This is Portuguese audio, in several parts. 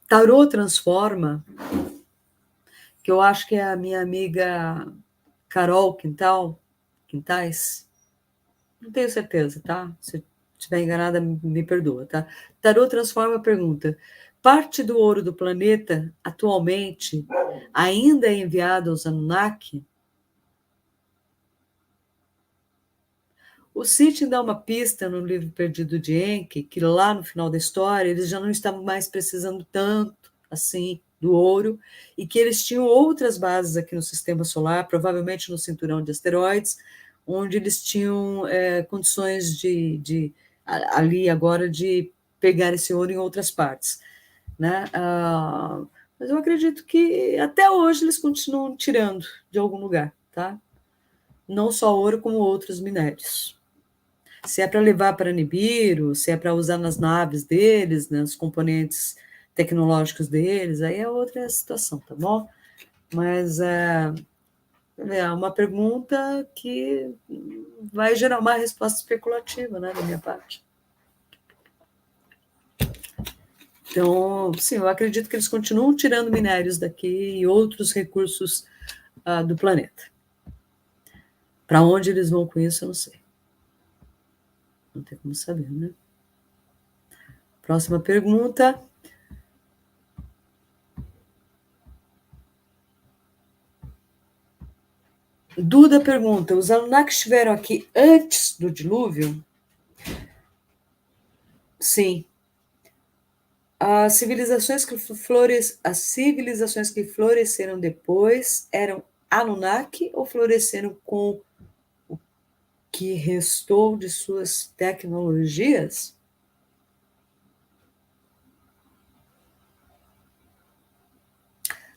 Tarô Transforma, que eu acho que é a minha amiga Carol Quintais, não tenho certeza, tá? Se estiver enganada, me perdoa, tá? Tarô Transforma pergunta: parte do ouro do planeta, atualmente, ainda é enviado aos Anunnaki? O Sitchin dá uma pista no livro Perdido de Enki, que lá no final da história eles já não estavam mais precisando tanto assim do ouro, e que eles tinham outras bases aqui no sistema solar, provavelmente no cinturão de asteroides, onde eles tinham condições ali agora de pegar esse ouro em outras partes, né? Mas eu acredito que até hoje eles continuam tirando de algum lugar, tá? Não só ouro, como outros minérios. Se é para levar para Nibiru, se é para usar nas naves deles, né, nos componentes tecnológicos deles, aí é outra situação, tá bom? Mas é uma pergunta que vai gerar uma resposta especulativa, né, da minha parte. Então, sim, eu acredito que eles continuam tirando minérios daqui e outros recursos do planeta. Para onde eles vão com isso, eu não sei. Não tem como saber, né? Próxima pergunta. Duda pergunta: os Anunnaki estiveram aqui antes do dilúvio? Sim. As civilizações que floresceram depois eram Anunnaki ou floresceram com o que restou de suas tecnologias?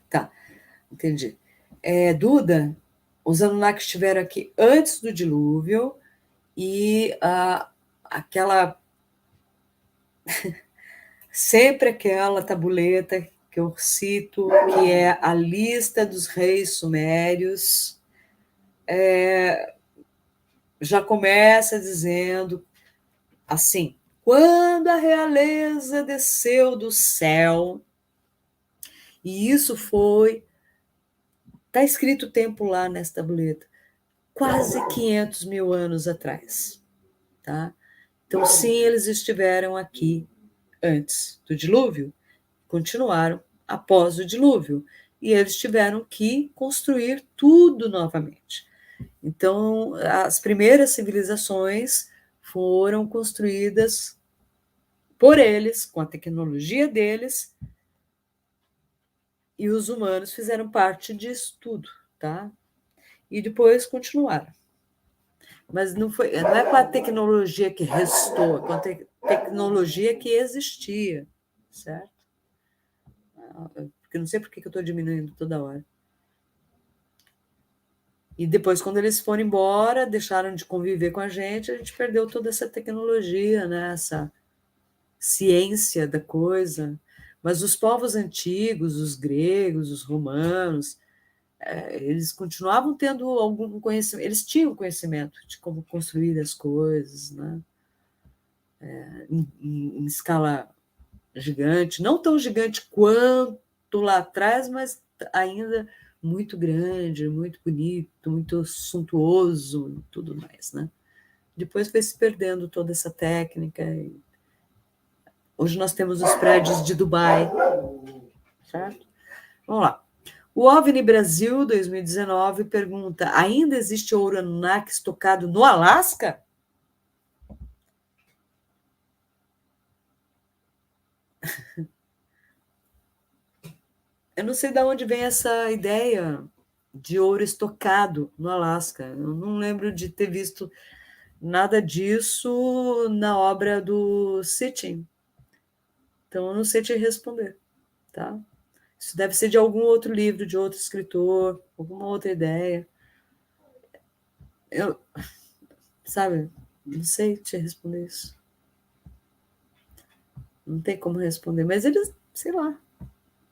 Tá, entendi. Duda, os Anunnaki estiveram aqui antes do dilúvio e aquela sempre aquela tabuleta que eu cito, que é a lista dos reis sumérios, já começa dizendo assim: quando a realeza desceu do céu, e isso foi, está escrito o tempo lá nessa tabuleta, quase 500 mil anos atrás, tá? Então, sim, eles estiveram aqui antes do dilúvio, continuaram após o dilúvio, e eles tiveram que construir tudo novamente. Então, as primeiras civilizações foram construídas por eles, com a tecnologia deles, e os humanos fizeram parte disso tudo, tá? E depois continuaram. Mas não é com a tecnologia que restou, é com a tecnologia que existia, certo? Porque não sei por que eu estou diminuindo toda hora. E depois, quando eles foram embora, deixaram de conviver com a gente perdeu toda essa tecnologia, né? Essa ciência da coisa. Mas os povos antigos, os gregos, os romanos, eles continuavam tendo algum conhecimento, eles tinham conhecimento de como construir as coisas, né? Em escala gigante, não tão gigante quanto lá atrás, mas ainda muito grande, muito bonito, muito suntuoso e tudo mais, né? Depois foi se perdendo toda essa técnica. Hoje nós temos os prédios de Dubai, certo? Vamos lá. O OVNI Brasil 2019 pergunta: ainda existe ouro Anunnaki estocado no Alasca? Eu não sei de onde vem essa ideia de ouro estocado no Alasca. Eu não lembro de ter visto nada disso na obra do Sitchin. Então, eu não sei te responder, tá? Isso deve ser de algum outro livro, de outro escritor, alguma outra ideia. Eu, sabe, não sei te responder isso. Não tem como responder, mas eles, sei lá,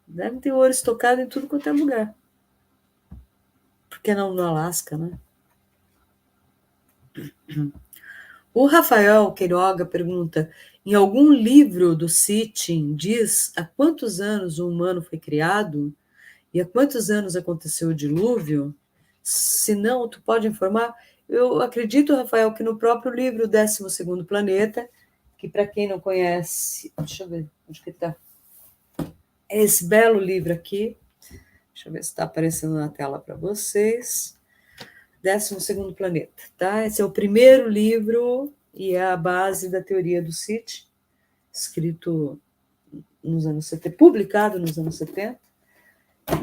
devem ter ouro estocado em tudo quanto é lugar. Por que não no Alasca, né? O Rafael Queiroga pergunta: Em algum livro do Sitchin diz há quantos anos o humano foi criado e há quantos anos aconteceu o dilúvio? Se não, tu pode informar? Eu acredito, Rafael, que no próprio livro 12º Planeta, que para quem não conhece, deixa eu ver onde que está. É esse belo livro aqui. Deixa eu ver se está aparecendo na tela para vocês. 12º Planeta, tá? Esse é o primeiro livro e é a base da teoria do Sitchin, escrito nos anos 70, publicado nos anos 70.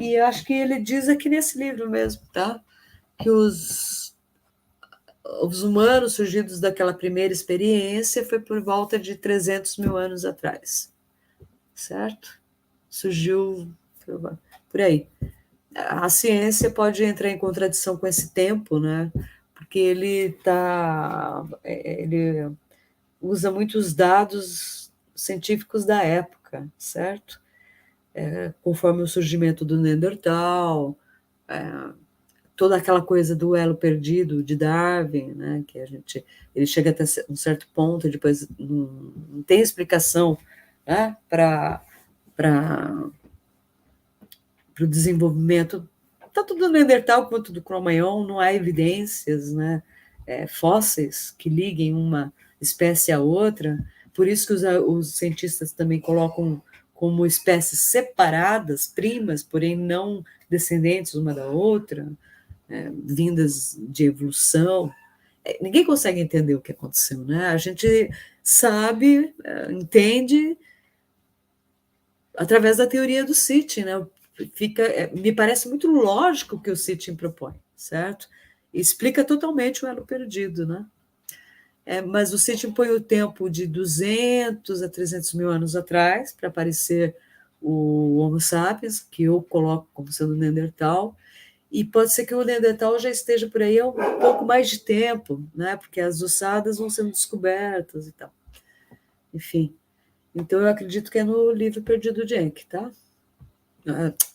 E acho que ele diz aqui nesse livro mesmo, tá? Que os humanos surgidos daquela primeira experiência foi por volta de 300 mil anos atrás, certo? Surgiu por aí. A ciência pode entrar em contradição com esse tempo, né? Porque ele usa muitos dados científicos da época, certo? Conforme o surgimento do Neandertal, toda aquela coisa do elo perdido de Darwin, né, que ele chega até um certo ponto, depois não tem explicação, né, para o desenvolvimento tanto do Neandertal quanto do Cro-Magnon. Não há evidências, né, fósseis que liguem uma espécie à outra. Por isso que os cientistas também colocam como espécies separadas, primas, porém não descendentes uma da outra, vindas de evolução. Ninguém consegue entender o que aconteceu, né? A gente sabe, entende através da teoria do Sitchin, né? Me parece muito lógico o que o Sitchin propõe, certo? E explica totalmente o elo perdido, né? Mas o Sitchin põe o tempo de 200 a 300 mil anos atrás para aparecer o Homo sapiens, que eu coloco como sendo Neandertal. E pode ser que o Neandertal já esteja por aí há um pouco mais de tempo, né? Porque as ossadas vão sendo descobertas e tal. Enfim. Então, eu acredito que é no livro Perdido de Enki, tá?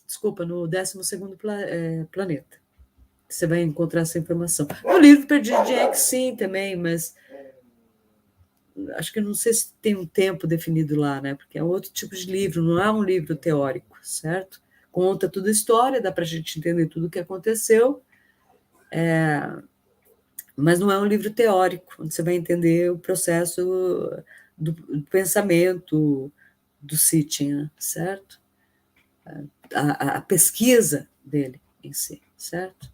Desculpa, no 12º Planeta. Você vai encontrar essa informação. No livro Perdido de Enki, sim, também, mas acho que não sei se tem um tempo definido lá, né? Porque é outro tipo de livro, não é um livro teórico, certo? Conta toda a história, dá para a gente entender tudo o que aconteceu, mas não é um livro teórico, onde você vai entender o processo do pensamento do Sitchin, né? Certo? A pesquisa dele em si, certo?